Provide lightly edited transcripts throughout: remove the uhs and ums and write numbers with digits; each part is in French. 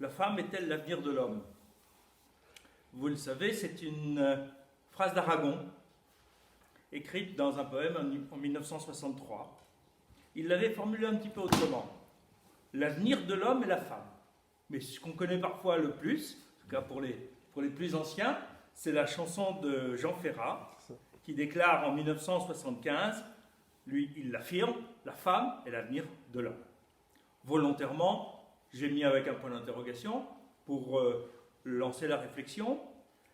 La femme est-elle l'avenir de l'homme? Vous le savez, c'est une phrase d'Aragon, écrite dans un poème en 1963. Il l'avait formulée un petit peu autrement. L'avenir de l'homme est la femme. Mais ce qu'on connaît parfois le plus, en tout cas pour les plus anciens, c'est la chanson de Jean Ferrat, qui déclare en 1975, lui il l'affirme, la femme est l'avenir de l'homme. Volontairement, j'ai mis avec un point d'interrogation pour lancer la réflexion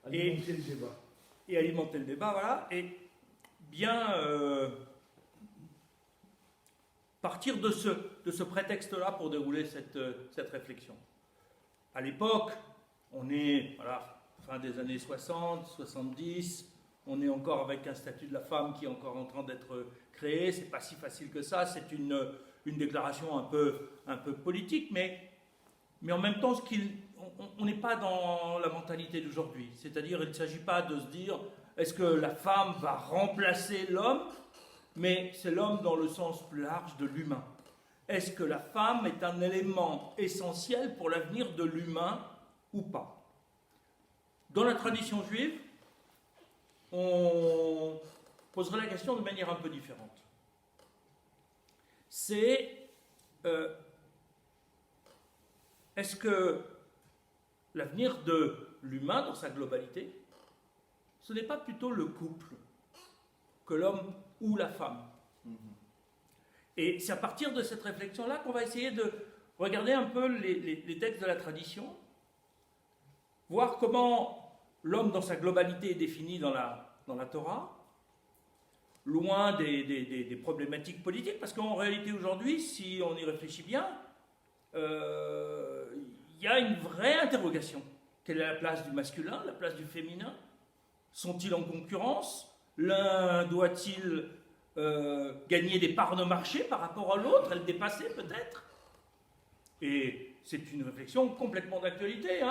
alimenter le débat. Et alimenter le débat, voilà, et bien partir de ce prétexte-là pour dérouler cette réflexion. À l'époque, on est, voilà, fin des années 60, 70, on est encore avec un statut de la femme qui est encore en train d'être créé, c'est pas si facile que ça, c'est une déclaration un peu politique, mais en même temps, on n'est pas dans la mentalité d'aujourd'hui. C'est-à-dire, il ne s'agit pas de se dire, est-ce que la femme va remplacer l'homme? Mais c'est l'homme dans le sens plus large de l'humain. Est-ce que la femme est un élément essentiel pour l'avenir de l'humain ou pas? Dans la tradition juive, on poserait la question de manière un peu différente. C'est est-ce que l'avenir de l'humain dans sa globalité, ce n'est pas plutôt le couple que l'homme ou la femme? Et c'est à partir de cette réflexion-là qu'on va essayer de regarder un peu les textes de la tradition, voir comment l'homme dans sa globalité est défini dans la Torah, loin des problématiques politiques, parce qu'en réalité aujourd'hui, si on y réfléchit bien, il y a une vraie interrogation. Quelle est la place du masculin, la place du féminin? Sont-ils en concurrence? L'un doit-il gagner des parts de marché par rapport à l'autre, le dépasser peut-être? Et c'est une réflexion complètement d'actualité.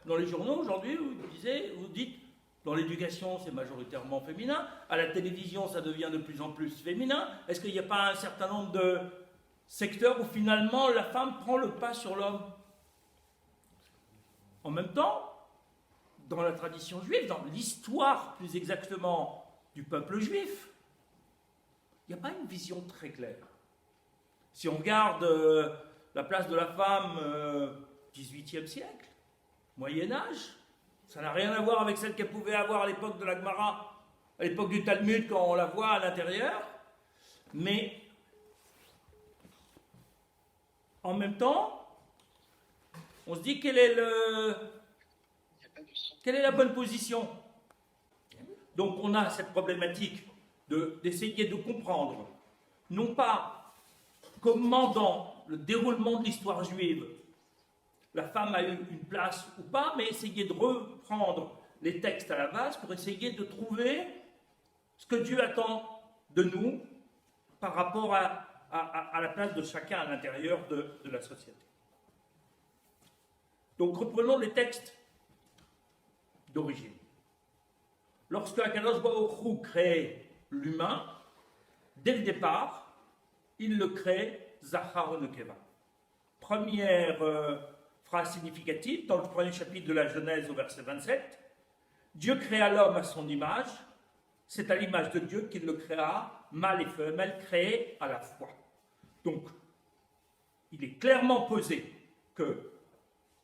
Dans les journaux aujourd'hui, vous dites, dans l'éducation c'est majoritairement féminin, à la télévision ça devient de plus en plus féminin. Est-ce qu'il n'y a pas un certain nombre de secteur où finalement la femme prend le pas sur l'homme? En même temps, dans la tradition juive, dans l'histoire plus exactement du peuple juif, il n'y a pas une vision très claire. Si on regarde la place de la femme XVIIIe siècle, Moyen-Âge, ça n'a rien à voir avec celle qu'elle pouvait avoir à l'époque de la Gemara, à l'époque du Talmud quand on la voit à l'intérieur, mais en même temps, on se dit quelle est la bonne position. Donc on a cette problématique d'essayer de comprendre, non pas comment dans le déroulement de l'histoire juive, la femme a eu une place ou pas, mais essayer de reprendre les textes à la base pour essayer de trouver ce que Dieu attend de nous par rapport à la place de chacun à l'intérieur de la société. Donc reprenons les textes d'origine. Lorsque Akadosh Baruch Hu crée l'humain, dès le départ, il le crée Zachar Nekeva. Première phrase significative, dans le premier chapitre de la Genèse au verset 27, Dieu créa l'homme à son image, c'est à l'image de Dieu qu'il le créa, mâle et femelle créés à la fois. Donc, il est clairement posé que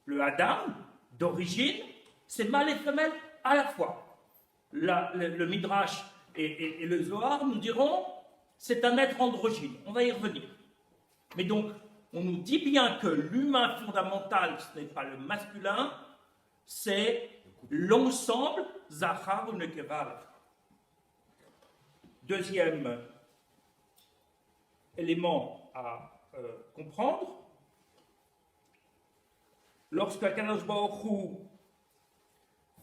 le Adam, d'origine, c'est mâle et femelle à la fois. Le Midrash et le Zohar nous diront c'est un être androgyne. On va y revenir. Mais donc, on nous dit bien que l'humain fondamental, ce n'est pas le masculin, c'est l'ensemble Zachar ou Nekeva. Deuxième élément à comprendre, lorsque Akadosh Baruch Hu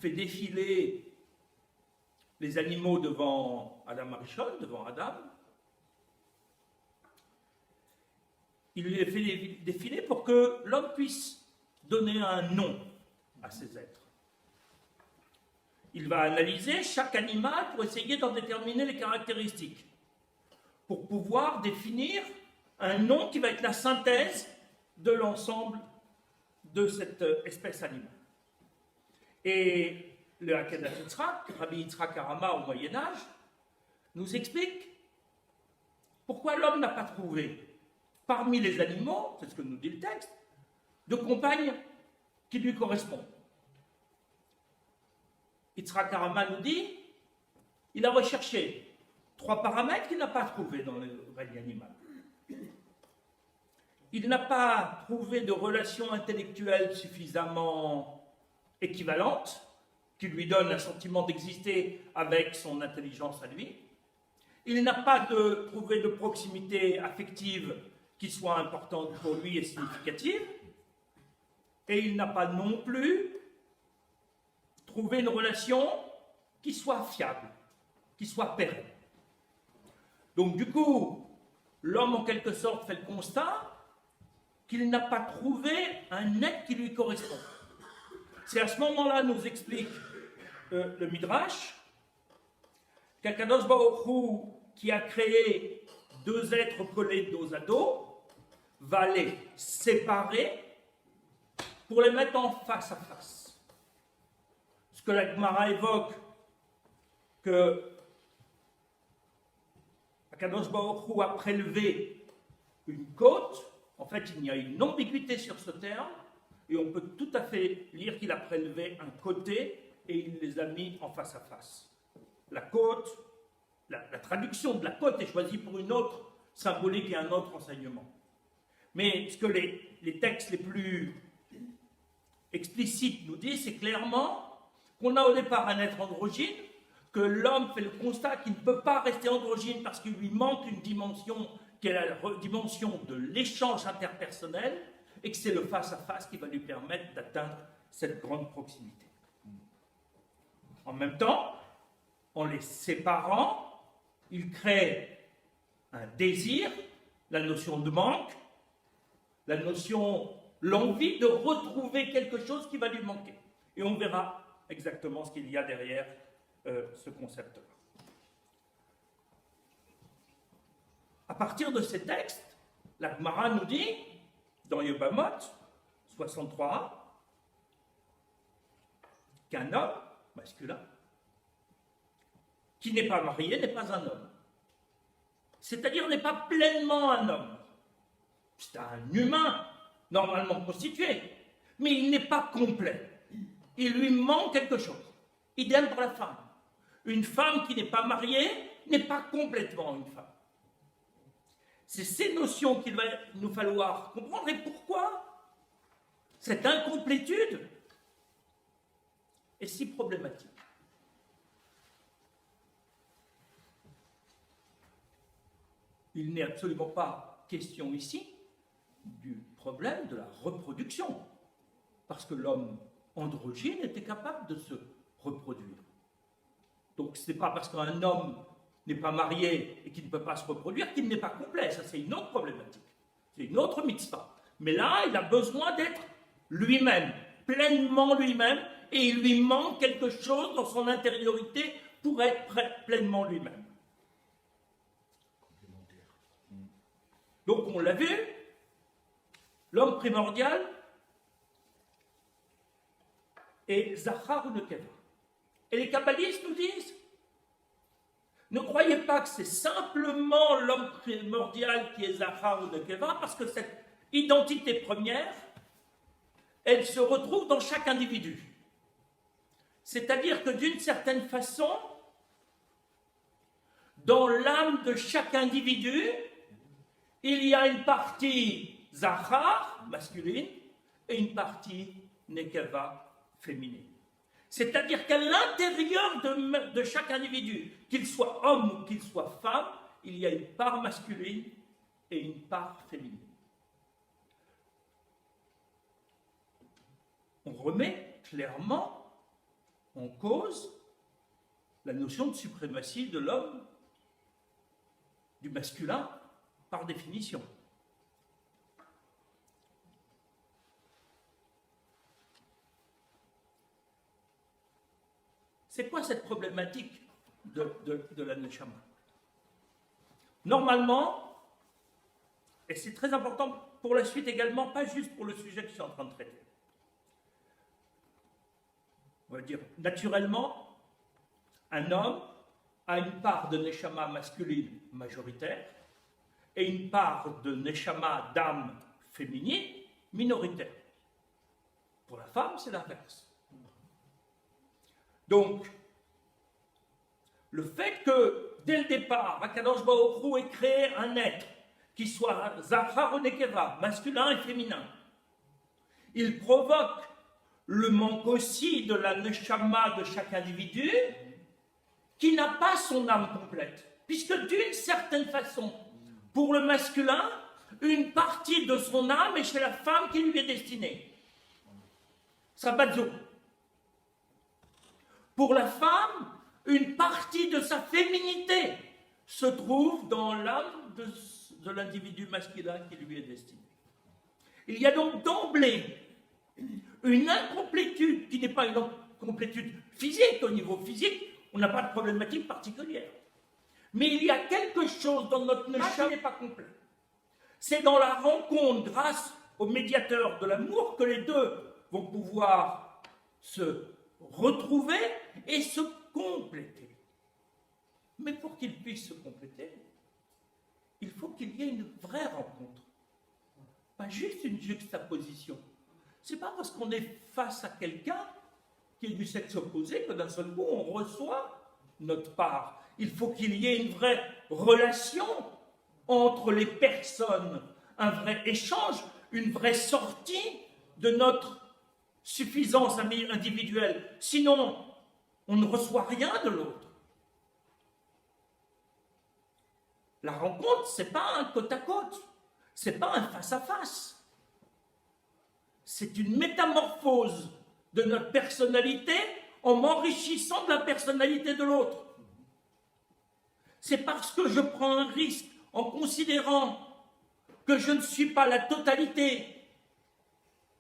fait défiler les animaux devant Adam Arishon, devant Adam, il les fait défiler pour que l'homme puisse donner un nom à ces êtres. Il va analyser chaque animal pour essayer d'en déterminer les caractéristiques, pour pouvoir définir un nom qui va être la synthèse de l'ensemble de cette espèce animale. Et le Akedat Yitzhak, Rabbi Yitzhak Harama au Moyen-Âge, nous explique pourquoi l'homme n'a pas trouvé, parmi les animaux, c'est ce que nous dit le texte, de compagne qui lui correspond. Yitzhak Harama nous dit, il a recherché 3 paramètres qu'il n'a pas trouvés dans le règne animal. Il n'a pas trouvé de relation intellectuelle suffisamment équivalente, qui lui donne un sentiment d'exister avec son intelligence à lui. Il n'a pas trouvé de proximité affective qui soit importante pour lui et significative. Et il n'a pas non plus trouvé une relation qui soit fiable, qui soit pérenne. Donc du coup, l'homme en quelque sorte fait le constat qu'il n'a pas trouvé un être qui lui correspond. C'est à ce moment-là, nous explique le Midrash, qu'Akadosh Baruch Hu, qui a créé 2 êtres collés dos à dos, va les séparer pour les mettre en face à face. Ce que la Gemara évoque, que Akadosh Baruch Hu a prélevé une côte. En fait, il y a une ambiguïté sur ce terme, et on peut tout à fait lire qu'il a prélevé un côté et il les a mis en face à face. La côte, la traduction de la côte est choisie pour une autre symbolique et un autre enseignement. Mais ce que les textes les plus explicites nous disent, c'est clairement qu'on a au départ un être androgyne, que l'homme fait le constat qu'il ne peut pas rester androgyne parce qu'il lui manque une dimension qui est la dimension de l'échange interpersonnel, et que c'est le face-à-face qui va lui permettre d'atteindre cette grande proximité. En même temps, en les séparant, il crée un désir, la notion de manque, la notion, l'envie de retrouver quelque chose qui va lui manquer. Et on verra exactement ce qu'il y a derrière ce concept-là. À partir de ces textes, la Gemara nous dit, dans Yevamot 63a, qu'un homme masculin qui n'est pas marié n'est pas un homme. C'est-à-dire n'est pas pleinement un homme. C'est un humain normalement constitué, mais il n'est pas complet. Il lui manque quelque chose. Idem pour la femme. Une femme qui n'est pas mariée n'est pas complètement une femme. C'est ces notions qu'il va nous falloir comprendre. Et pourquoi cette incomplétude est si problématique? Il n'est absolument pas question ici du problème de la reproduction, parce que l'homme androgyne était capable de se reproduire. Donc ce n'est pas parce qu'un homme n'est pas marié et qu'il ne peut pas se reproduire qu'il n'est pas complet. Ça, c'est une autre problématique. C'est une autre mitzvah. Mais là, il a besoin d'être lui-même, pleinement lui-même, et il lui manque quelque chose dans son intériorité pour être pleinement lui-même. Donc, on l'a vu, l'homme primordial est Zachar ou Nekeva. Et les kabbalistes nous disent, ne croyez pas que c'est simplement l'homme primordial qui est Zachar ou Nekeva, parce que cette identité première, elle se retrouve dans chaque individu. C'est-à-dire que d'une certaine façon, dans l'âme de chaque individu, il y a une partie Zachar, masculine, et une partie Nekeva, féminine. C'est-à-dire qu'à l'intérieur de chaque individu, qu'il soit homme ou qu'il soit femme, il y a une part masculine et une part féminine. On remet clairement en cause la notion de suprématie de l'homme, du masculin, par définition. C'est quoi cette problématique de la Neshama? Normalement, et c'est très important pour la suite également, pas juste pour le sujet que je suis en train de traiter, on va dire, naturellement, un homme a une part de neshama masculine majoritaire et une part de neshama d'âme féminine minoritaire. Pour la femme, c'est l'inverse. Donc, le fait que, dès le départ, Akadosh Baruch Hu ait créé un être qui soit Zachar ou Nekeva, masculin et féminin, il provoque le manque aussi de la neshama de chaque individu qui n'a pas son âme complète. Puisque d'une certaine façon, pour le masculin, une partie de son âme est chez la femme qui lui est destinée. Sabadzo. Pour la femme, une partie de sa féminité se trouve dans l'âme de l'individu masculin qui lui est destiné. Il y a donc d'emblée une incomplétude qui n'est pas une incomplétude physique. Au niveau physique, on n'a pas de problématique particulière. Mais il y a quelque chose dans notre neshama qui n'est pas complet. C'est dans la rencontre, grâce au médiateur de l'amour, que les deux vont pouvoir se retrouver et se compléter. Mais pour qu'ils puissent se compléter, il faut qu'il y ait une vraie rencontre. Pas juste une juxtaposition. C'est pas parce qu'on est face à quelqu'un qui est du sexe opposé que d'un seul coup on reçoit notre part. Il faut qu'il y ait une vraie relation entre les personnes, un vrai échange, une vraie sortie de notre suffisance individuelle. Sinon, on ne reçoit rien de l'autre. La rencontre, ce n'est pas un côte à côte, ce n'est pas un face à face. C'est une métamorphose de notre personnalité en m'enrichissant de la personnalité de l'autre. C'est parce que je prends un risque en considérant que je ne suis pas la totalité,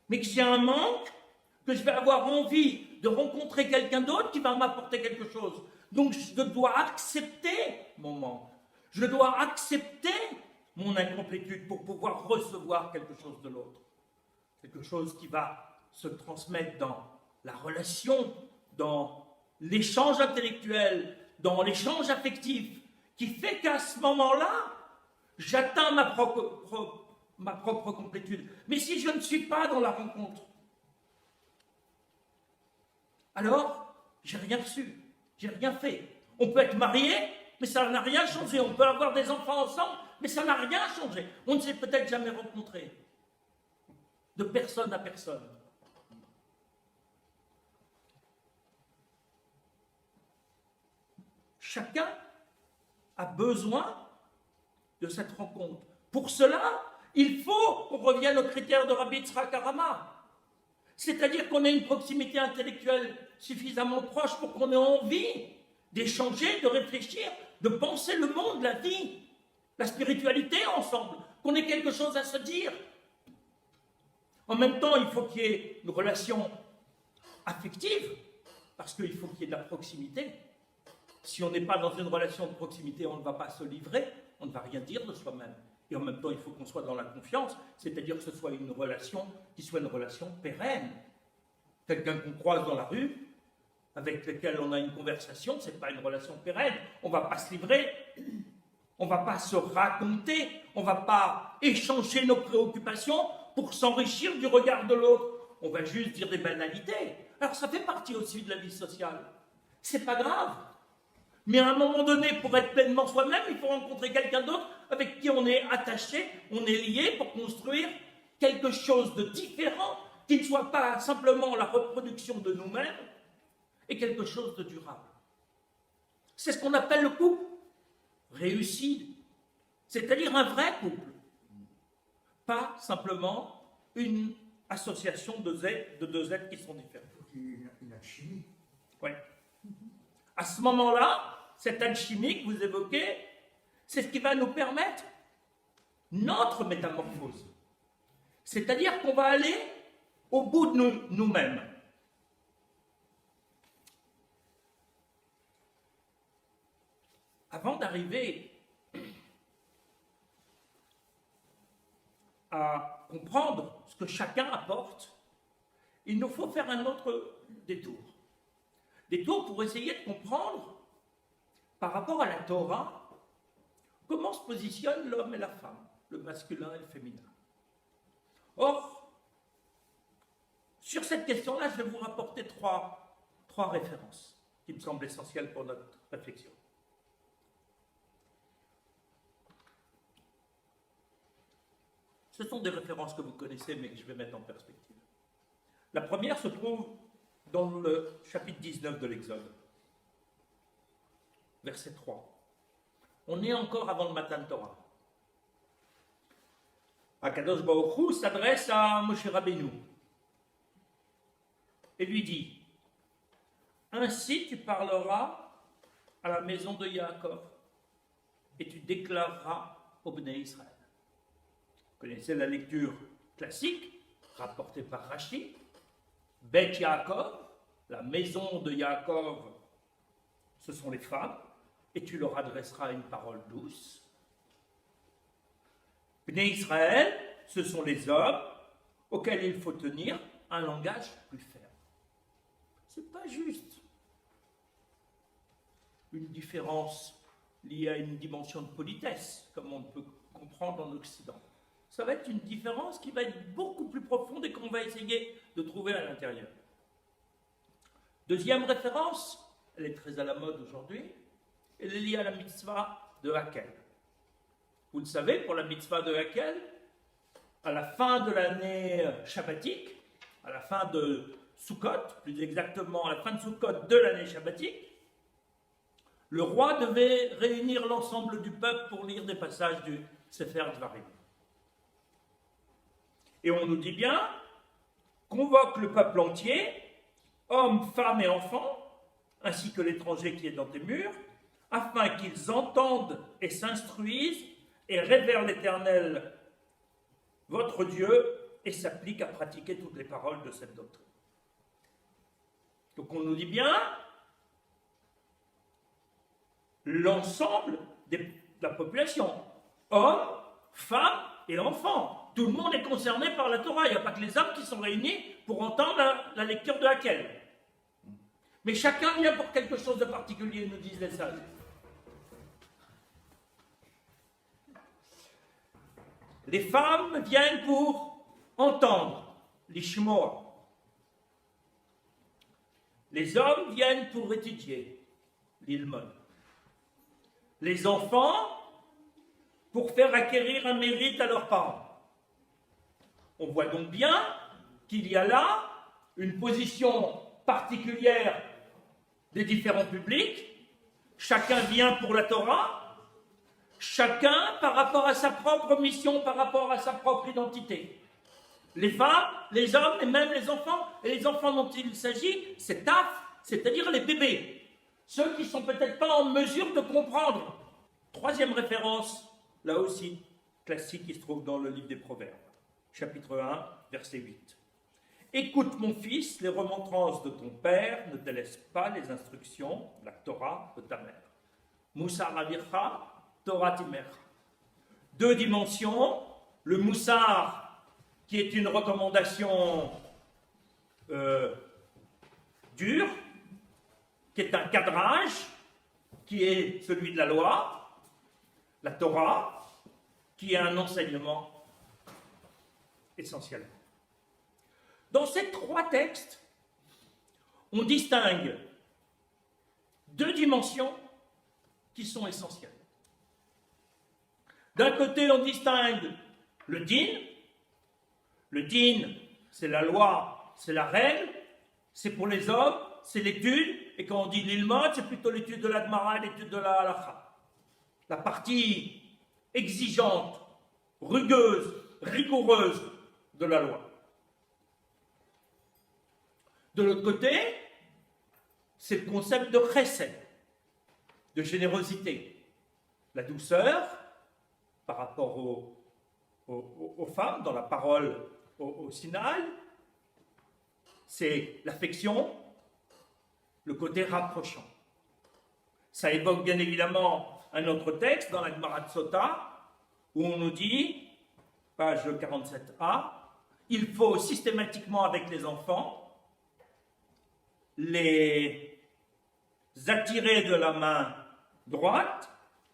mais que j'ai un manque, que je vais avoir envie de rencontrer quelqu'un d'autre qui va m'apporter quelque chose. Donc je dois accepter mon manque. Je dois accepter mon incomplétude pour pouvoir recevoir quelque chose de l'autre. Quelque chose qui va se transmettre dans la relation, dans l'échange intellectuel, dans l'échange affectif, qui fait qu'à ce moment-là, j'atteins ma propre complétude. Mais si je ne suis pas dans la rencontre, alors j'ai rien reçu, j'ai rien fait. On peut être marié, mais ça n'a rien changé. On peut avoir des enfants ensemble, mais ça n'a rien changé. On ne s'est peut-être jamais rencontré. De personne à personne. Chacun a besoin de cette rencontre. Pour cela, il faut qu'on revienne aux critères de Rabbi Yitzhak Harama. C'est-à-dire qu'on ait une proximité intellectuelle suffisamment proche pour qu'on ait envie d'échanger, de réfléchir, de penser le monde, la vie, la spiritualité ensemble, qu'on ait quelque chose à se dire. En même temps, il faut qu'il y ait une relation affective, parce qu'il faut qu'il y ait de la proximité. Si on n'est pas dans une relation de proximité, on ne va pas se livrer, on ne va rien dire de soi-même. Et en même temps, il faut qu'on soit dans la confiance, c'est-à-dire que ce soit une relation qui soit une relation pérenne. Quelqu'un qu'on croise dans la rue, avec lequel on a une conversation, ce n'est pas une relation pérenne. On ne va pas se livrer, on ne va pas se raconter, on ne va pas échanger nos préoccupations pour s'enrichir du regard de l'autre. On va juste dire des banalités. Alors ça fait partie aussi de la vie sociale. C'est pas grave. Mais à un moment donné, pour être pleinement soi-même, il faut rencontrer quelqu'un d'autre avec qui on est attaché, on est lié pour construire quelque chose de différent, qui ne soit pas simplement la reproduction de nous-mêmes, et quelque chose de durable. C'est ce qu'on appelle le couple réussi, c'est-à-dire un vrai couple. Pas simplement une association de deux êtres qui sont différents. Une alchimie. Oui. À ce moment-là, cette alchimie que vous évoquez, c'est ce qui va nous permettre notre métamorphose. C'est-à-dire qu'on va aller au bout de nous-mêmes. Avant d'arriver à comprendre ce que chacun apporte, il nous faut faire un autre détour. détour pour essayer de comprendre, par rapport à la Torah, comment se positionnent l'homme et la femme, le masculin et le féminin. Or, sur cette question-là, je vais vous rapporter trois références qui me semblent essentielles pour notre réflexion. Ce sont des références que vous connaissez, mais que je vais mettre en perspective. La première se trouve dans le chapitre 19 de l'Exode, verset 3. On est encore avant le Matan Torah. Akadosh Baruch Hu s'adresse à Moshe Rabbeinu et lui dit: ainsi tu parleras à la maison de Yaakov et tu déclareras au Bnei Israël. Vous connaissez la lecture classique rapportée par Rashi. Bet Yaakov, la maison de Yaakov, ce sont les femmes, et tu leur adresseras une parole douce. Bnei Israël, ce sont les hommes auxquels il faut tenir un langage plus ferme. C'est pas juste une différence liée à une dimension de politesse, comme on peut comprendre en Occident. Ça va être une différence qui va être beaucoup plus profonde et qu'on va essayer de trouver à l'intérieur. Deuxième référence, elle est très à la mode aujourd'hui, elle est liée à la mitzvah de Hakel. Vous le savez, pour la mitzvah de Hakel, à la fin de l'année shabbatique, à la fin de Sukkot, plus exactement à la fin de Sukkot de l'année shabbatique, le roi devait réunir l'ensemble du peuple pour lire des passages du Sefer Dvarim. Et on nous dit bien, convoque le peuple entier, hommes, femmes et enfants, ainsi que l'étranger qui est dans tes murs, afin qu'ils entendent et s'instruisent et révèrent l'Éternel, votre Dieu, et s'appliquent à pratiquer toutes les paroles de cette doctrine. Donc on nous dit bien, l'ensemble de la population, hommes, femmes et enfants. Tout le monde est concerné par la Torah. Il n'y a pas que les hommes qui sont réunis pour entendre la lecture de Hakel. Mais chacun vient pour quelque chose de particulier, nous disent les sages. Les femmes viennent pour entendre, l'ishmoa. Les hommes viennent pour étudier, l'ilmon. Les enfants pour faire acquérir un mérite à leurs parents. On voit donc bien qu'il y a là une position particulière des différents publics. Chacun vient pour la Torah, chacun par rapport à sa propre mission, par rapport à sa propre identité. Les femmes, les hommes et même les enfants, et les enfants dont il s'agit, c'est taf, c'est-à-dire les bébés, ceux qui ne sont peut-être pas en mesure de comprendre. Troisième référence, là aussi, classique, qui se trouve dans le livre des Proverbes, chapitre 1, verset 8. Écoute mon fils, les remontrances de ton père, ne délaisse pas les instructions, la Torah de ta mère. Moussar avircha, Torah timer. Deux dimensions, le moussar, qui est une recommandation dure, qui est un cadrage, qui est celui de la loi, la Torah, qui est un enseignement essentiel. Dans ces trois textes, on distingue deux dimensions qui sont essentielles. D'un côté, on distingue le din. Le din, c'est la loi, c'est la règle, c'est pour les hommes, c'est l'étude, et quand on dit l'ilmod, c'est plutôt l'étude de la Gemara et l'étude de la halakha. La partie exigeante, rugueuse, rigoureuse de la loi. De l'autre côté, c'est le concept de chesed, de générosité, la douceur par rapport aux femmes dans la parole au Sinaï, c'est l'affection, le côté rapprochant. Ça évoque bien évidemment un autre texte dans la Gemara de Sota, où on nous dit, page 47a, il faut systématiquement avec les enfants les attirer de la main droite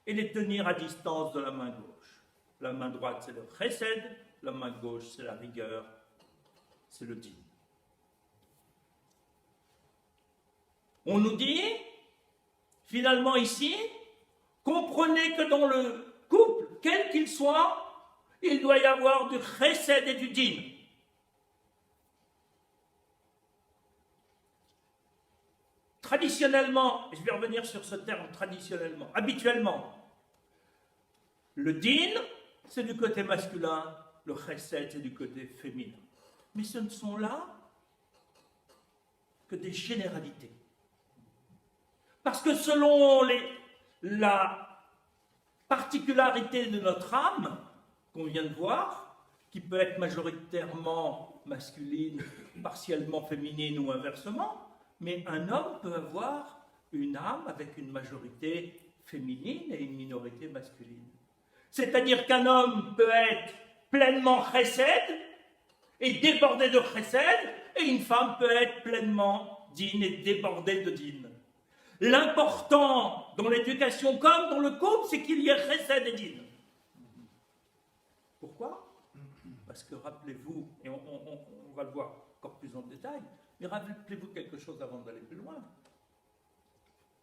et les tenir à distance de la main gauche. La main droite, c'est le chesed, la main gauche, c'est la rigueur, c'est le din. On nous dit, finalement ici, comprenez que dans le couple, quel qu'il soit, il doit y avoir du chesed et du din. Traditionnellement, et je vais revenir sur ce terme traditionnellement, habituellement, le din, c'est du côté masculin, le chesed, c'est du côté féminin. Mais ce ne sont là que des généralités. Parce que selon la particularité de notre âme, qu'on vient de voir, qui peut être majoritairement masculine, partiellement féminine ou inversement, mais un homme peut avoir une âme avec une majorité féminine et une minorité masculine. C'est-à-dire qu'un homme peut être pleinement chesed et débordé de chesed, et une femme peut être pleinement din et débordée de din. L'important dans l'éducation comme dans le couple, c'est qu'il y ait chesed et din. Pourquoi? Parce que rappelez-vous, et on va le voir encore plus en détail, mais rappelez-vous quelque chose avant d'aller plus loin.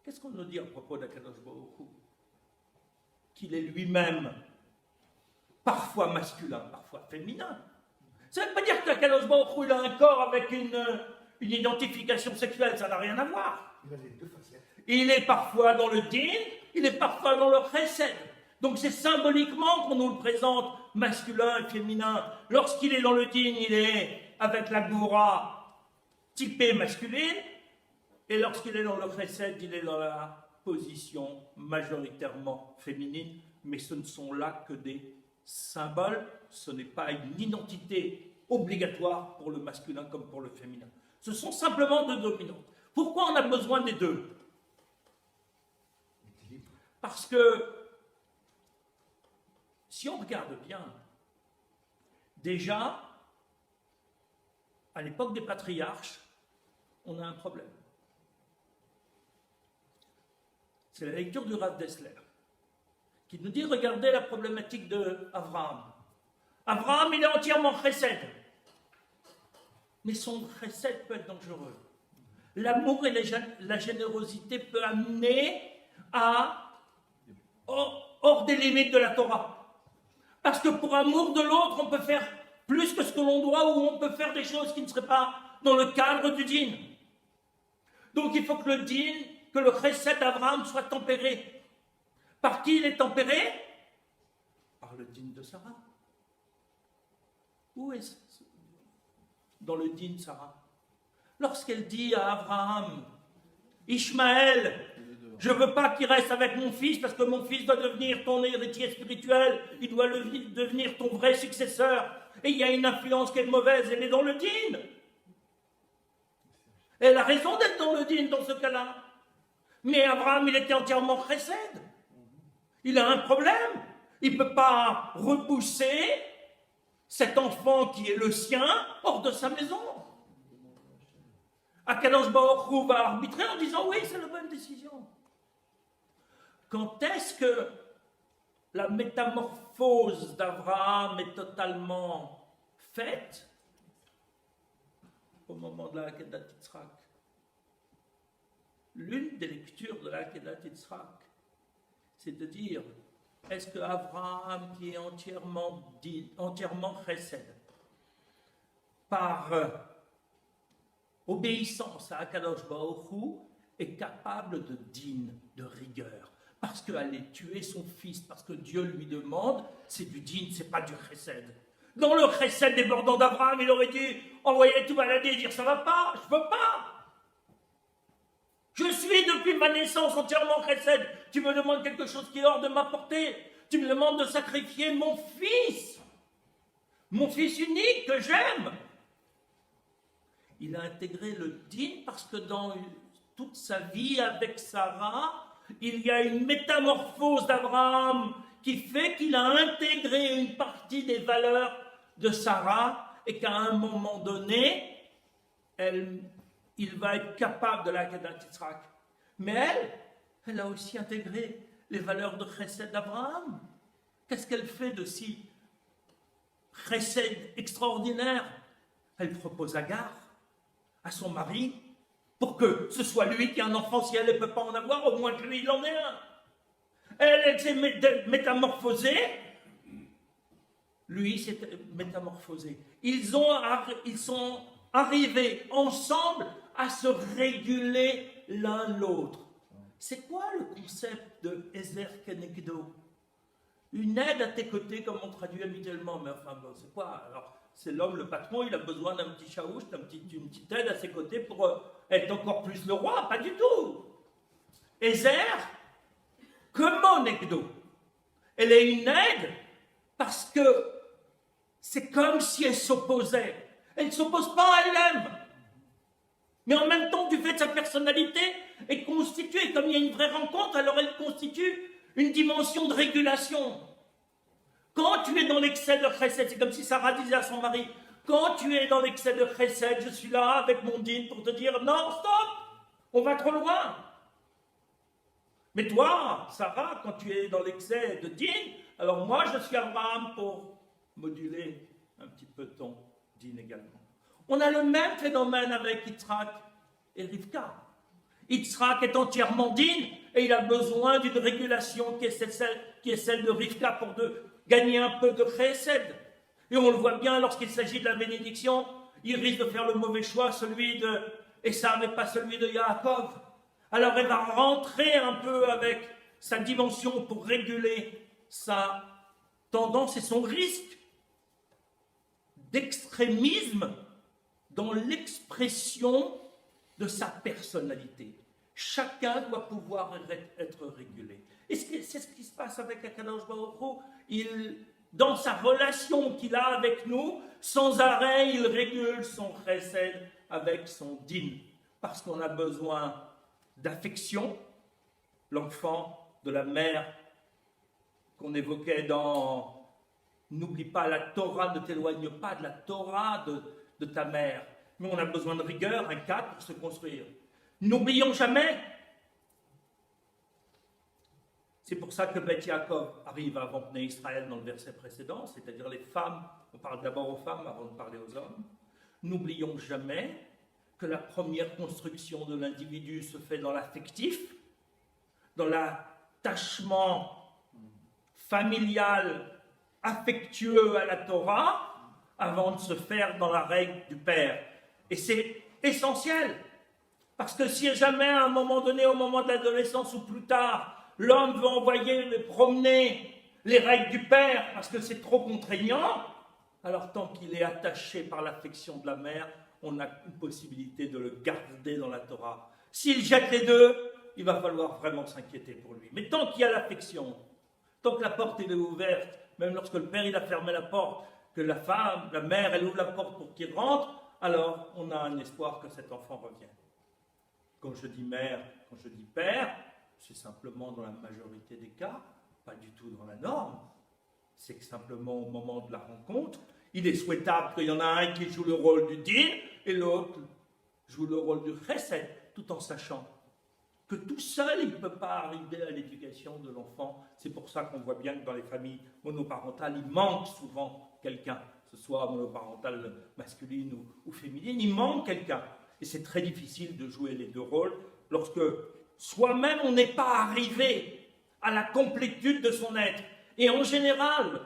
Qu'est-ce qu'on nous dit à propos d'Akadosh Baruch Hu? Qu'il est lui-même parfois masculin, parfois féminin. Ça ne veut pas dire qu'Akadosh Baruch Hu il a un corps avec une identification sexuelle, ça n'a rien à voir. Il a les deux facettes. Il est parfois dans le din, il est parfois dans le chesed. Donc c'est symboliquement qu'on nous le présente masculin et féminin. Lorsqu'il est dans le din, il est avec la goura typée masculine, et lorsqu'il est dans le chesed, il est dans la position majoritairement féminine, mais ce ne sont là que des symboles, ce n'est pas une identité obligatoire pour le masculin comme pour le féminin. Ce sont simplement deux dominantes. Pourquoi on a besoin des deux? Parce que, si on regarde bien, déjà, à l'époque des patriarches, on a un problème. C'est la lecture du Rav Dessler, qui nous dit, regardez la problématique d'Abraham. Abraham, il est entièrement chesed. Mais son chesed peut être dangereux. L'amour et la générosité peut amener hors des limites de la Torah. Parce que pour amour de l'autre, on peut faire plus que ce que l'on doit, ou on peut faire des choses qui ne seraient pas dans le cadre du din. Donc il faut que le din, que le chesed d'Abraham soit tempéré. Par qui il est tempéré? Par le din de Sarah. Où est-ce? Dans le din Sarah. Lorsqu'elle dit à Abraham, Ishmaël, je ne veux pas qu'il reste avec mon fils parce que mon fils doit devenir ton héritier spirituel, il doit devenir ton vrai successeur. Et il y a une influence qui est mauvaise, elle est dans le din. Elle a raison d'être dans le din dans ce cas-là. Mais Abraham, il était entièrement chesed. Il a un problème. Il ne peut pas repousser cet enfant qui est le sien hors de sa maison. Akadosh Baruch Hu va arbitrer en disant oui, c'est la bonne décision. Quand est-ce que la métamorphose d'Abraham est totalement faite? Au moment de la Akedat Yitzhak. L'une des lectures de la Akedat Yitzhak, c'est de dire, est-ce que Abraham, qui est entièrement chesed, par obéissance à Akadosh Baruch Hu, est capable de din, de rigueur, parce qu'aller tuer son fils, parce que Dieu lui demande, c'est du din, c'est pas du chesed. Dans le chesed débordant d'Abraham, il aurait dû envoyer tout balader et dire ça va pas, je peux pas. Je suis depuis ma naissance entièrement chesed. Tu me demandes quelque chose qui est hors de ma portée. Tu me demandes de sacrifier mon fils unique que j'aime. Il a intégré le din parce que dans toute sa vie avec Sarah, il y a une métamorphose d'Abraham qui fait qu'il a intégré une partie des valeurs de Sarah et qu'à un moment donné, il va être capable de la Akedat Yitzhak. Mais elle a aussi intégré les valeurs de Chesed d'Abraham. Qu'est-ce qu'elle fait de si Chesed extraordinaire? Elle propose Agar à son mari pour que ce soit lui qui ait un enfant. Si elle ne peut pas en avoir, au moins que lui il en ait un. Elle s'est métamorphosée. Lui s'est métamorphosé. Ils sont arrivés ensemble à se réguler l'un l'autre. C'est quoi le concept de Ezer Kenegdo? Une aide à tes côtés, comme on traduit habituellement. Mais enfin, bon, c'est quoi? Alors, c'est l'homme, le patron, il a besoin d'un petit chaouche, une petite aide à ses côtés pour être encore plus le roi? Pas du tout. Ezer, comment Negdo? Elle est une aide parce que c'est comme si elle s'opposait. Elle ne s'oppose pas à elle-même. Mais en même temps, du fait de sa personnalité, est constituée, comme il y a une vraie rencontre, alors elle constitue une dimension de régulation. Quand tu es dans l'excès de chesed, c'est comme si Sarah disait à son mari, quand tu es dans l'excès de chesed, je suis là avec mon dîne pour te dire, non, stop, on va trop loin. Mais toi, Sarah, quand tu es dans l'excès de dîne, alors moi, je suis Abraham pour moduler un petit peu ton dîne également. On a le même phénomène avec Yitzhak et Rivka. Yitzhak est entièrement digne et il a besoin d'une régulation qui est celle de Rivka pour gagner un peu de chesed. Et on le voit bien lorsqu'il s'agit de la bénédiction, il risque de faire le mauvais choix, celui de Esav et pas celui de Yaakov. Alors elle va rentrer un peu avec sa dimension pour réguler sa tendance et son risque d'extrémisme dans l'expression de sa personnalité. Chacun doit pouvoir être régulé. Et c'est ce qui se passe avec Akadosh Baruch Hu. Dans sa relation qu'il a avec nous, sans arrêt, il régule son chesed avec son din. Parce qu'on a besoin d'affection. L'enfant de la mère qu'on évoquait dans « N'oublie pas la Torah, ne t'éloigne pas de la Torah de ta mère ». Mais on a besoin de rigueur, un cadre pour se construire. N'oublions jamais. C'est pour ça que Beth Yaakov arrive avant Bnei Israël dans le verset précédent, c'est-à-dire les femmes. On parle d'abord aux femmes avant de parler aux hommes. N'oublions jamais que la première construction de l'individu se fait dans l'affectif, dans l'attachement familial, affectueux à la Torah, avant de se faire dans la règle du Père. Et c'est essentiel, parce que si jamais à un moment donné, au moment de l'adolescence ou plus tard, l'homme veut promener les règles du Père parce que c'est trop contraignant, alors tant qu'il est attaché par l'affection de la mère, on a une possibilité de le garder dans la Torah. S'il jette les deux, il va falloir vraiment s'inquiéter pour lui. Mais tant qu'il y a l'affection, tant que la porte est ouverte, même lorsque le père il a fermé la porte, que la femme, la mère, elle ouvre la porte pour qu'il rentre, alors on a un espoir que cet enfant revienne. Quand je dis mère, quand je dis père, c'est simplement dans la majorité des cas, pas du tout dans la norme. C'est que simplement au moment de la rencontre, il est souhaitable qu'il y en a un qui joue le rôle du din et l'autre joue le rôle du chesed, tout en sachant que tout seul, il ne peut pas arriver à l'éducation de l'enfant. C'est pour ça qu'on voit bien que dans les familles monoparentales, il manque souvent quelqu'un, que ce soit monoparentale masculine ou féminine, il manque quelqu'un. Et c'est très difficile de jouer les deux rôles lorsque soi-même on n'est pas arrivé à la complétude de son être. Et en général,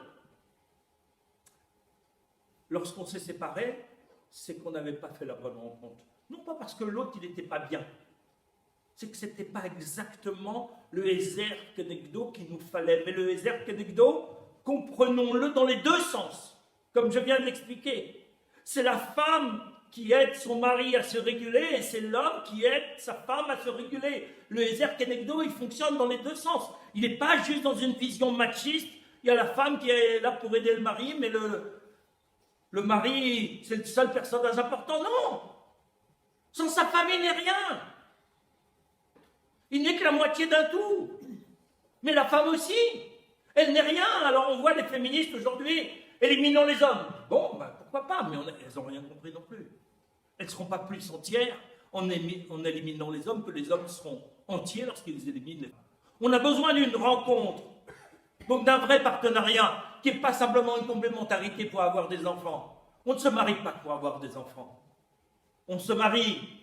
lorsqu'on s'est séparés, c'est qu'on n'avait pas fait la bonne rencontre. Non pas parce que l'autre il n'était pas bien, c'est que ce n'était pas exactement le Ezer Kenegdo qu'il nous fallait. Mais le Ezer Kenegdo, comprenons-le dans les deux sens, comme je viens de l'expliquer. C'est la femme qui aide son mari à se réguler et c'est l'homme qui aide sa femme à se réguler. Le Ezer Kenegdo, il fonctionne dans les deux sens. Il n'est pas juste dans une vision machiste. Il y a la femme qui est là pour aider le mari, mais le mari, c'est le seul personnage important. Non! Sans sa femme, il n'est rien. Il n'est que la moitié d'un tout. Mais la femme aussi, elle n'est rien. Alors on voit les féministes aujourd'hui, éliminons les hommes. Bon, ben, pourquoi pas, mais elles n'ont rien compris non plus. Elles ne seront pas plus entières en éliminant les hommes que les hommes seront entiers lorsqu'ils éliminent les femmes. On a besoin d'une rencontre, donc d'un vrai partenariat, qui n'est pas simplement une complémentarité pour avoir des enfants. On ne se marie pas pour avoir des enfants. On se marie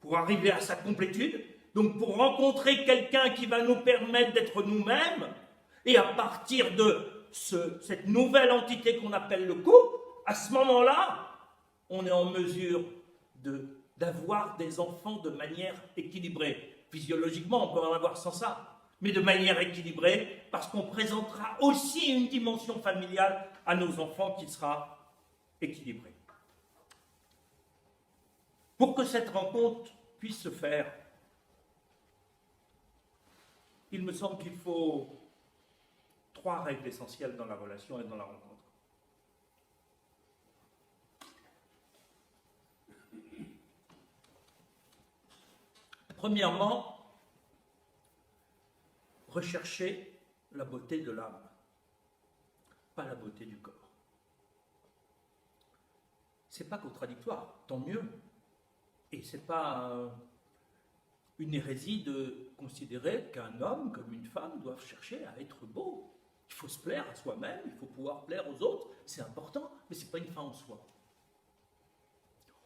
pour arriver à sa complétude, donc pour rencontrer quelqu'un qui va nous permettre d'être nous-mêmes, et à partir de cette nouvelle entité qu'on appelle le couple, à ce moment-là, on est en mesure d'avoir des enfants de manière équilibrée. Physiologiquement, on peut en avoir sans ça, mais de manière équilibrée, parce qu'on présentera aussi une dimension familiale à nos enfants qui sera équilibrée. Pour que cette rencontre puisse se faire, il me semble qu'il faut 3 règles essentielles dans la relation et dans la rencontre. Premièrement, rechercher la beauté de l'âme, pas la beauté du corps. C'est pas contradictoire, tant mieux. Et c'est pas une hérésie de considérer qu'un homme comme une femme doivent chercher à être beau. Il faut se plaire à soi-même, il faut pouvoir plaire aux autres, c'est important, mais c'est pas une fin en soi.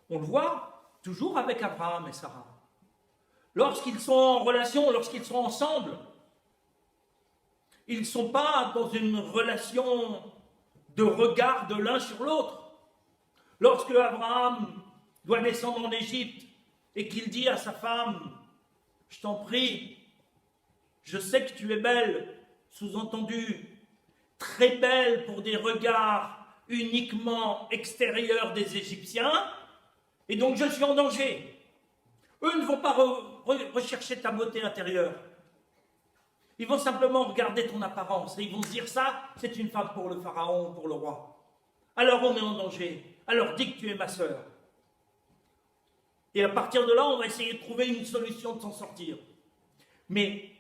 On le voit toujours avec Abraham et Sarah. Lorsqu'ils sont en relation, lorsqu'ils sont ensemble, ils ne sont pas dans une relation de regard de l'un sur l'autre. Lorsque Abraham doit descendre en Égypte et qu'il dit à sa femme, « Je t'en prie, je sais que tu es belle », sous-entendu, très belle pour des regards uniquement extérieurs des Égyptiens, et donc je suis en danger. Eux ne vont pas rechercher ta beauté intérieure. Ils vont simplement regarder ton apparence et ils vont se dire ça, c'est une femme pour le pharaon, pour le roi. Alors on est en danger. Alors dis que tu es ma sœur. Et à partir de là, on va essayer de trouver une solution de s'en sortir. Mais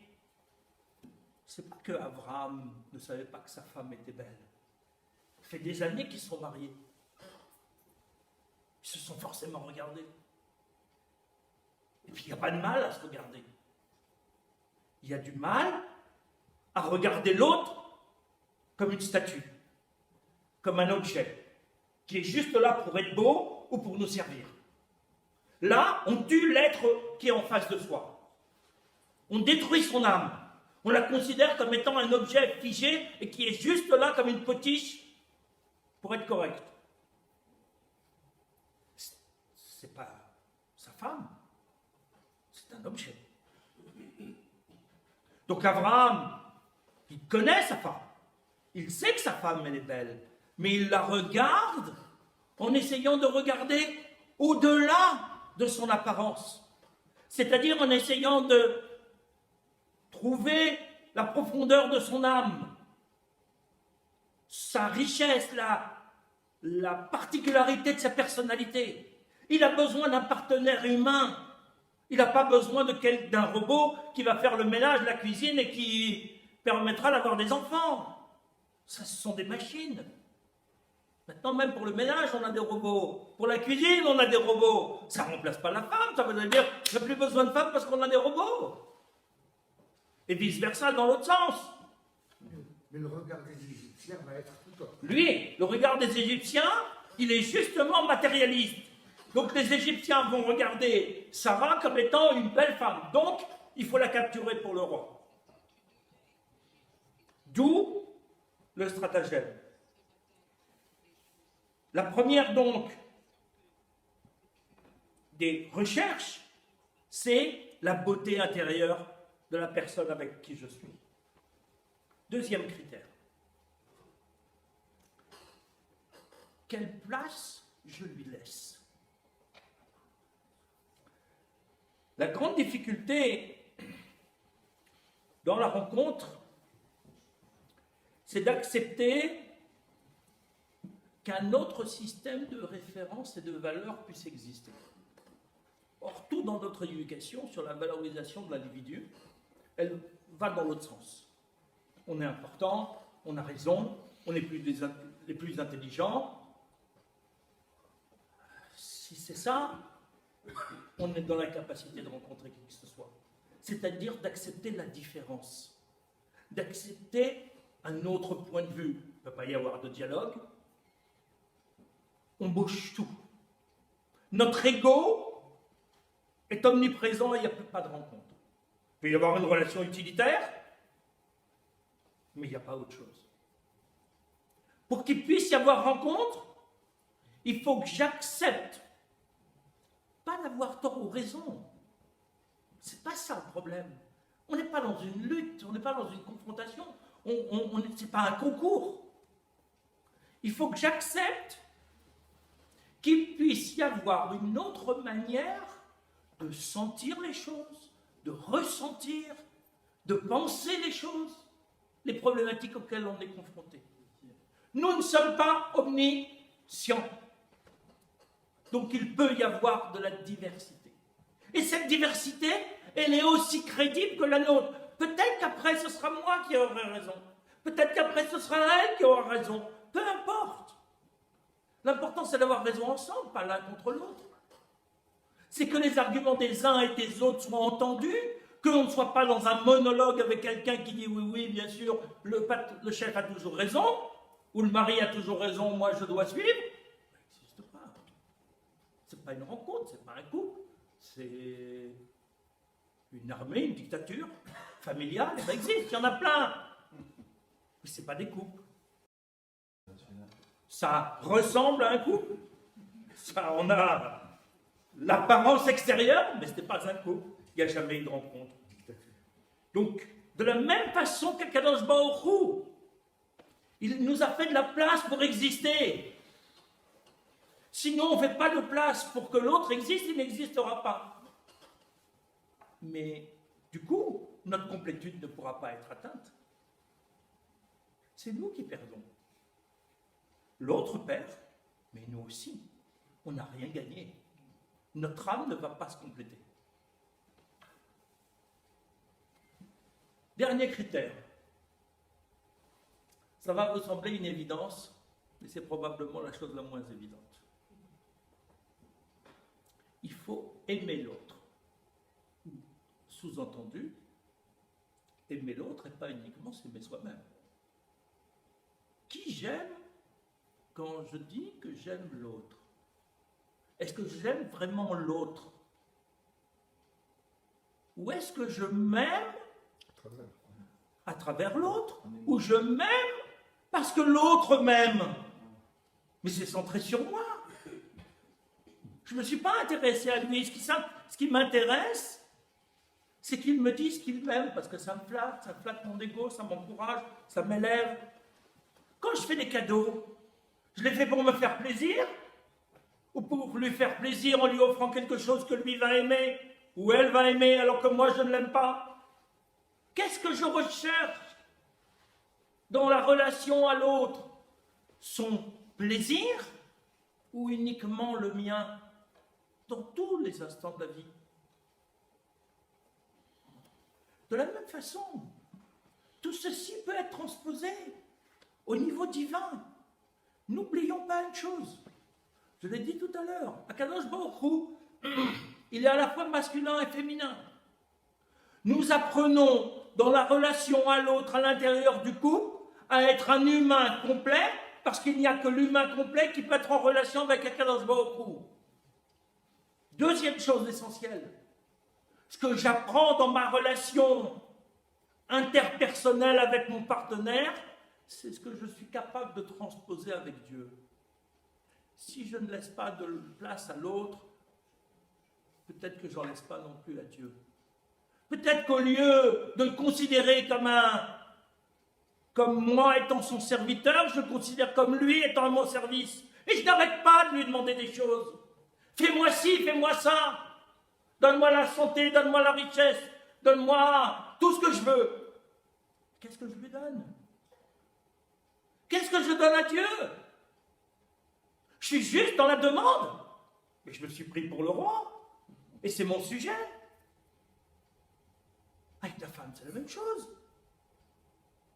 c'est pas que Abraham ne savait pas que sa femme était belle. Ça fait des années qu'ils sont mariés. Ils se sont forcément regardés. Et puis il n'y a pas de mal à se regarder. Il y a du mal à regarder l'autre comme une statue, comme un objet, qui est juste là pour être beau ou pour nous servir. Là, on tue l'être qui est en face de soi. On détruit son âme. On la considère comme étant un objet figé et qui est juste là comme une potiche pour être correct. C'est pas sa femme, c'est un objet. Donc Abraham, il connaît sa femme. Il sait que sa femme, elle est belle. Mais il la regarde en essayant de regarder au-delà de son apparence. C'est-à-dire en essayant de trouver la profondeur de son âme, sa richesse, la particularité de sa personnalité. Il a besoin d'un partenaire humain. Il n'a pas besoin d'un robot qui va faire le ménage, la cuisine et qui permettra d'avoir des enfants. Ça, ce sont des machines. Maintenant, même pour le ménage, on a des robots. Pour la cuisine, on a des robots. Ça ne remplace pas la femme. Ça veut dire qu'on n'a plus besoin de femmes parce qu'on a des robots. Et vice-versa dans l'autre sens. Mais le regard des Égyptiens va être tout autre. Lui, le regard des Égyptiens, il est justement matérialiste. Donc les Égyptiens vont regarder Sarah comme étant une belle femme. Donc, il faut la capturer pour le roi. D'où le stratagème. La première, donc, des recherches, c'est la beauté intérieure de la personne avec qui je suis. Deuxième critère. Quelle place je lui laisse ? La grande difficulté dans la rencontre, c'est d'accepter qu'un autre système de référence et de valeurs puisse exister. Or, tout dans notre éducation sur la valorisation de l'individu, elle va dans l'autre sens. On est important, on a raison, on est les plus intelligents. Si c'est ça, on est dans l'incapacité de rencontrer qui que ce soit. C'est-à-dire d'accepter la différence, d'accepter un autre point de vue. Il ne peut pas y avoir de dialogue. On bouge tout. Notre ego est omniprésent et il n'y a pas de rencontre. Il peut y avoir une relation utilitaire, mais il n'y a pas autre chose. Pour qu'il puisse y avoir rencontre, il faut que j'accepte, pas d'avoir tort ou raison. C'est pas ça le problème. On n'est pas dans une lutte, on n'est pas dans une confrontation, c'est pas un concours. Il faut que j'accepte qu'il puisse y avoir une autre manière de sentir les choses, de ressentir, de penser les choses, les problématiques auxquelles on est confronté. Nous ne sommes pas omniscients. Donc il peut y avoir de la diversité. Et cette diversité, elle est aussi crédible que la nôtre. Peut-être qu'après ce sera moi qui aurai raison. Peut-être qu'après ce sera elle qui aura raison. Peu importe. L'important c'est d'avoir raison ensemble, pas l'un contre l'autre. C'est que les arguments des uns et des autres soient entendus, que l'on ne soit pas dans un monologue avec quelqu'un qui dit oui, oui, bien sûr, le chef a toujours raison, ou le mari a toujours raison, moi je dois suivre. Ça n'existe pas. C'est pas une rencontre, c'est pas un couple, c'est une armée, une dictature familiale, ça existe, il y en a plein. Mais c'est pas des couples. Ça ressemble à un couple. Ça, on a l'apparence extérieure, mais ce n'est pas un couple. Il n'y a jamais eu de rencontre. Donc, de la même façon qu'Akadosh Baruch Hu, il nous a fait de la place pour exister. Sinon, on ne fait pas de place pour que l'autre existe, il n'existera pas. Mais, du coup, notre complétude ne pourra pas être atteinte. C'est nous qui perdons. L'autre perd, mais nous aussi. On n'a rien gagné. Notre âme ne va pas se compléter. Dernier critère. Ça va vous sembler une évidence, mais c'est probablement la chose la moins évidente. Il faut aimer l'autre. Sous-entendu, aimer l'autre et pas uniquement s'aimer soi-même. Qui j'aime quand je dis que j'aime l'autre? Est-ce que j'aime vraiment l'autre? Ou est-ce que je m'aime à travers l'autre? Ou je m'aime parce que l'autre m'aime? Mais c'est centré sur moi. Je ne me suis pas intéressé à lui. Ce qui m'intéresse, c'est qu'il me dise qu'il m'aime parce que ça flatte mon ego, ça m'encourage, ça m'élève. Quand je fais des cadeaux, je les fais pour me faire plaisir ou pour lui faire plaisir en lui offrant quelque chose que lui va aimer ou elle va aimer alors que moi je ne l'aime pas? Qu'est-ce que je recherche dans la relation à l'autre? Son plaisir ou uniquement le mien dans tous les instants de la vie? De la même façon, tout ceci peut être transposé au niveau divin. N'oublions pas une chose, je l'ai dit tout à l'heure, Akadosh Baruch Hu, il est à la fois masculin et féminin. Nous apprenons dans la relation à l'autre, à l'intérieur du couple, à être un humain complet, parce qu'il n'y a que l'humain complet qui peut être en relation avec Akadosh Baruch Hu. Deuxième chose essentielle, ce que j'apprends dans ma relation interpersonnelle avec mon partenaire, c'est ce que je suis capable de transposer avec Dieu. Si je ne laisse pas de place à l'autre, peut-être que je n'en laisse pas non plus à Dieu. Peut-être qu'au lieu de le considérer comme moi étant son serviteur, je le considère comme lui étant à mon service. Et je n'arrête pas de lui demander des choses. Fais-moi ci, fais-moi ça. Donne-moi la santé, donne-moi la richesse, donne-moi tout ce que je veux. Qu'est-ce que je lui donne? Qu'est-ce que je donne à Dieu? Je suis juste dans la demande. Mais je me suis pris pour le roi. Et c'est mon sujet. Avec ta femme, c'est la même chose.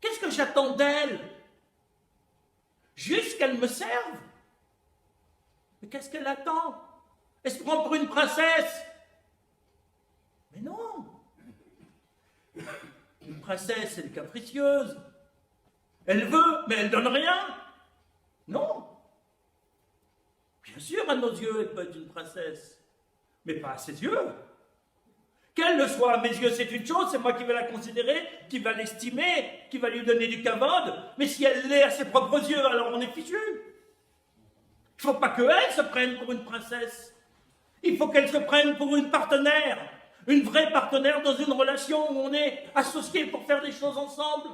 Qu'est-ce que j'attends d'elle? Juste qu'elle me serve. Mais qu'est-ce qu'elle attend? Elle se prend pour une princesse. Mais non. Une princesse, elle est capricieuse. Elle veut, mais elle donne rien. Non. Bien sûr, à nos yeux, elle peut être une princesse, mais pas à ses yeux. Qu'elle le soit à mes yeux, c'est une chose, c'est moi qui vais la considérer, qui va l'estimer, qui va lui donner du kavod, mais si elle l'est à ses propres yeux, alors on est fichu. Il ne faut pas qu'elle se prenne pour une princesse. Il faut qu'elle se prenne pour une partenaire, une vraie partenaire dans une relation où on est associés pour faire des choses ensemble.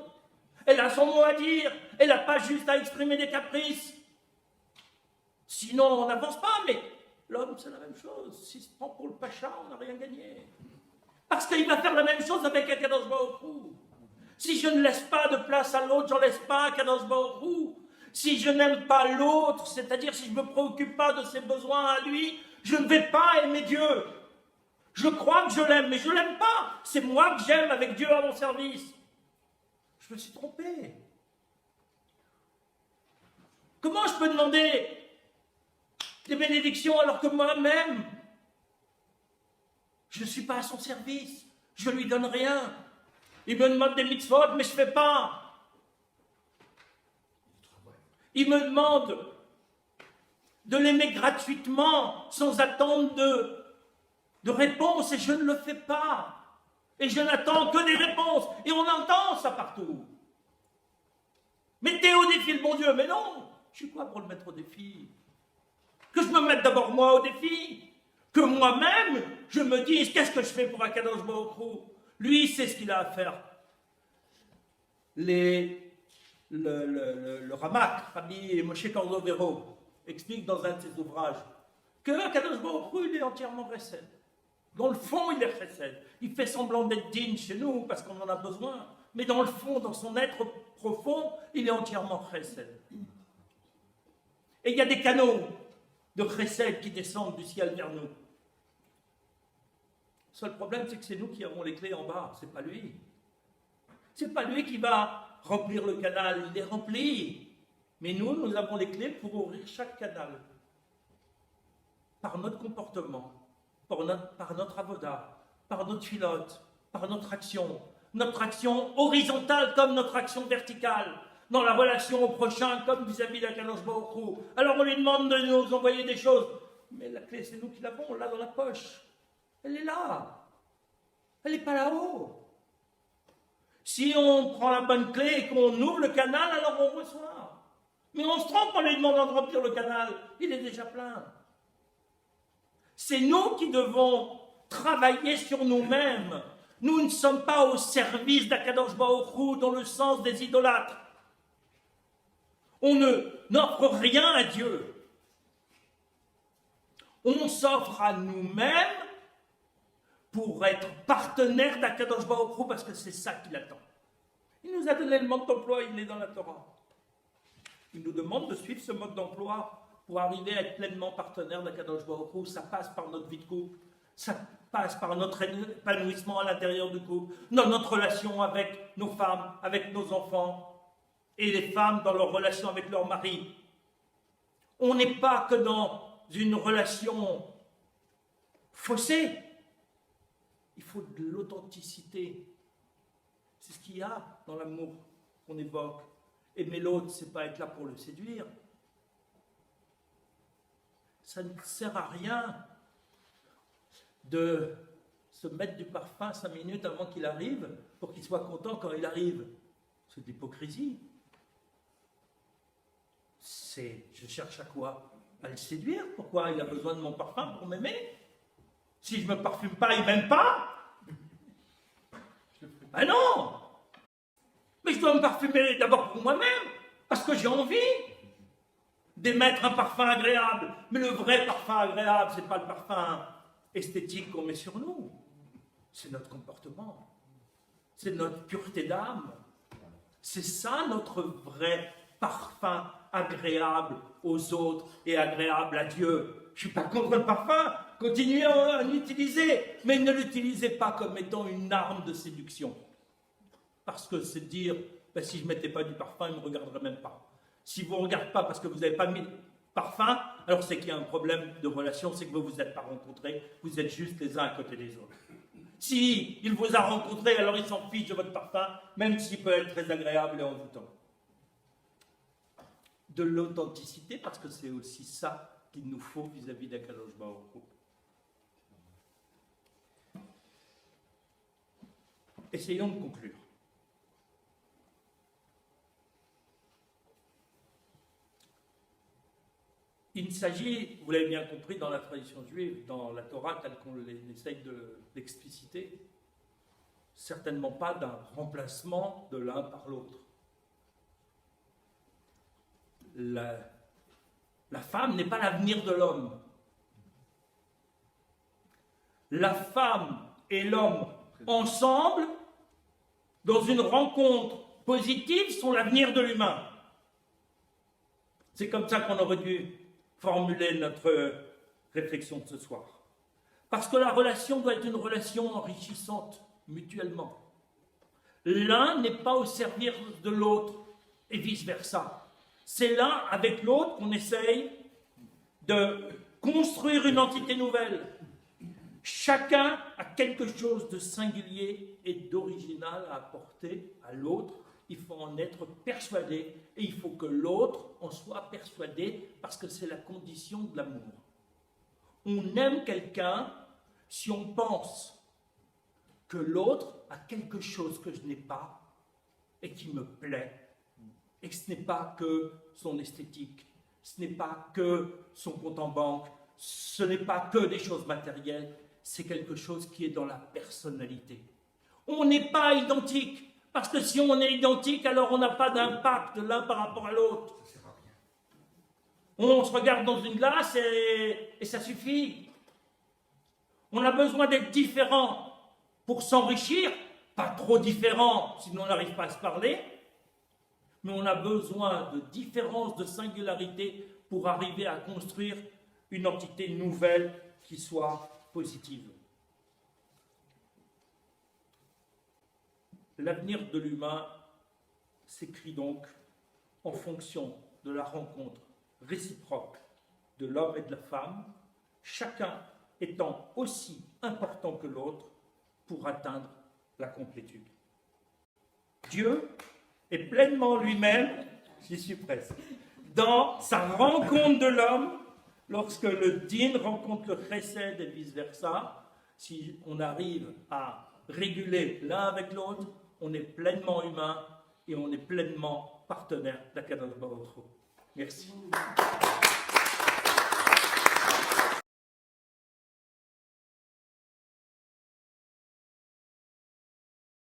Elle a son mot à dire, elle n'a pas juste à exprimer des caprices. Sinon, on n'avance pas, mais l'homme, c'est la même chose. S'il se prend pour le pacha, on n'a rien gagné. Parce qu'il va faire la même chose avec Akadosh Baruch Hu. Si je ne laisse pas de place à l'autre, je n'en laisse pas à Akadosh Baruch Hu. Si je n'aime pas l'autre, c'est-à-dire si je ne me préoccupe pas de ses besoins à lui, je ne vais pas aimer Dieu. Je crois que je l'aime, mais je ne l'aime pas. C'est moi que j'aime avec Dieu à mon service. Je me suis trompé. Comment je peux demander des bénédictions alors que moi-même, je ne suis pas à son service, je ne lui donne rien. Il me demande des mitzvot, mais je ne fais pas. Il me demande de l'aimer gratuitement, sans attendre de réponse, et je ne le fais pas. Et je n'attends que des réponses. Et on entend ça partout. Mettez au défi le bon Dieu. Mais non, je suis quoi pour le mettre au défi? Que je me mette d'abord moi au défi. Que moi-même, je me dise, qu'est-ce que je fais pour Akadosh Baruch Hu? Lui, c'est ce qu'il a à faire. Le Ramak, Rabbi Moshe Cordovero, explique dans un de ses ouvrages que Akadosh Baruch Hu, il est entièrement chesed. Dans le fond, il est chesed. Il fait semblant d'être digne chez nous parce qu'on en a besoin. Mais dans le fond, dans son être profond, il est entièrement chesed. Et il y a des canaux de chesed qui descendent du ciel vers nous. Le seul problème, c'est que c'est nous qui avons les clés en bas, c'est pas lui. C'est pas lui qui va remplir le canal, il est rempli. Mais nous avons les clés pour ouvrir chaque canal. Par notre comportement, par notre avoda, par notre filote, par notre action horizontale comme notre action verticale, dans la relation au prochain comme vis-à-vis d'Akadosh Baruch Hu. Alors on lui demande de nous envoyer des choses, mais la clé c'est nous qui l'avons, on l'a dans la poche. Elle est là, elle n'est pas là-haut. Si on prend la bonne clé et qu'on ouvre le canal, alors on reçoit. Mais on se trompe en lui demandant de remplir le canal, il est déjà plein. C'est nous qui devons travailler sur nous-mêmes. Nous ne sommes pas au service d'Akadosh Baruch Hu dans le sens des idolâtres. On n'offre rien à Dieu. On s'offre à nous-mêmes pour être partenaire d'Akadosh Baruch Hu parce que c'est ça qu'il attend. Il nous a donné le mode d'emploi, il est dans la Torah. Il nous demande de suivre ce mode d'emploi pour arriver à être pleinement partenaire d'Akadosh Baruch Hu. Ça passe par notre vie de couple, ça passe par notre épanouissement à l'intérieur du couple, dans notre relation avec nos femmes, avec nos enfants, et les femmes dans leur relation avec leur mari. On n'est pas que dans une relation faussée. Il faut de l'authenticité. C'est ce qu'il y a dans l'amour qu'on évoque. Aimer l'autre, c'est pas être là pour le séduire. Ça ne sert à rien de se mettre du parfum 5 minutes avant qu'il arrive pour qu'il soit content quand il arrive. C'est de l'hypocrisie. Je cherche à quoi? À le séduire. Pourquoi il a besoin de mon parfum pour m'aimer? Si je ne me parfume pas, il ne m'aime pas? Ben non! Mais je dois me parfumer d'abord pour moi-même, parce que j'ai envie d'émettre un parfum agréable. Mais le vrai parfum agréable, ce n'est pas le parfum esthétique qu'on met sur nous. C'est notre comportement. C'est notre pureté d'âme. C'est ça notre vrai parfum agréable aux autres et agréable à Dieu. Je ne suis pas contre le parfum, continuez à l'utiliser, mais ne l'utilisez pas comme étant une arme de séduction. Parce que c'est dire, ben, si je ne mettais pas du parfum, il ne me regarderait même pas. Si vous ne regardez pas parce que vous n'avez pas mis de parfum, alors c'est qu'il y a un problème de relation, c'est que vous ne vous êtes pas rencontrés, vous êtes juste les uns à côté des autres. Si il vous a rencontré, alors il s'en fiche de votre parfum, même s'il peut être très agréable et envoûtant. De l'authenticité, parce que c'est aussi ça qu'il nous faut vis-à-vis d'Akadosh Baruch Hu. Essayons de conclure. Il s'agit, vous l'avez bien compris, dans la tradition juive, dans la Torah, telle qu'on essaye de l'expliciter, certainement pas d'un remplacement de l'un par l'autre. La femme n'est pas l'avenir de l'homme. La femme et l'homme ensemble, dans une rencontre positive, sont l'avenir de l'humain. C'est comme ça qu'on aurait dû formuler notre réflexion de ce soir. Parce que la relation doit être une relation enrichissante mutuellement. L'un n'est pas au service de l'autre et vice-versa. C'est l'un avec l'autre qu'on essaye de construire une entité nouvelle. Chacun a quelque chose de singulier et d'original à apporter à l'autre. Il faut en être persuadé et il faut que l'autre en soit persuadé parce que c'est la condition de l'amour. On aime quelqu'un si on pense que l'autre a quelque chose que je n'ai pas et qui me plaît. Et que ce n'est pas que son esthétique, ce n'est pas que son compte en banque, ce n'est pas que des choses matérielles, c'est quelque chose qui est dans la personnalité. On n'est pas identique. Parce que si on est identique, alors on n'a pas d'impact l'un par rapport à l'autre. On se regarde dans une glace et ça suffit. On a besoin d'être différents pour s'enrichir, pas trop différents, sinon on n'arrive pas à se parler. Mais on a besoin de différence, de singularité pour arriver à construire une entité nouvelle qui soit positive. L'avenir de l'humain s'écrit donc en fonction de la rencontre réciproque de l'homme et de la femme, chacun étant aussi important que l'autre pour atteindre la complétude. Dieu est pleinement lui-même, j'y suis presque, dans sa rencontre de l'homme, lorsque le din rencontre le chesed et vice-versa. Si on arrive à réguler l'un avec l'autre, on est pleinement humain et on est pleinement partenaire d'Akadosh Baruch Hu. Merci.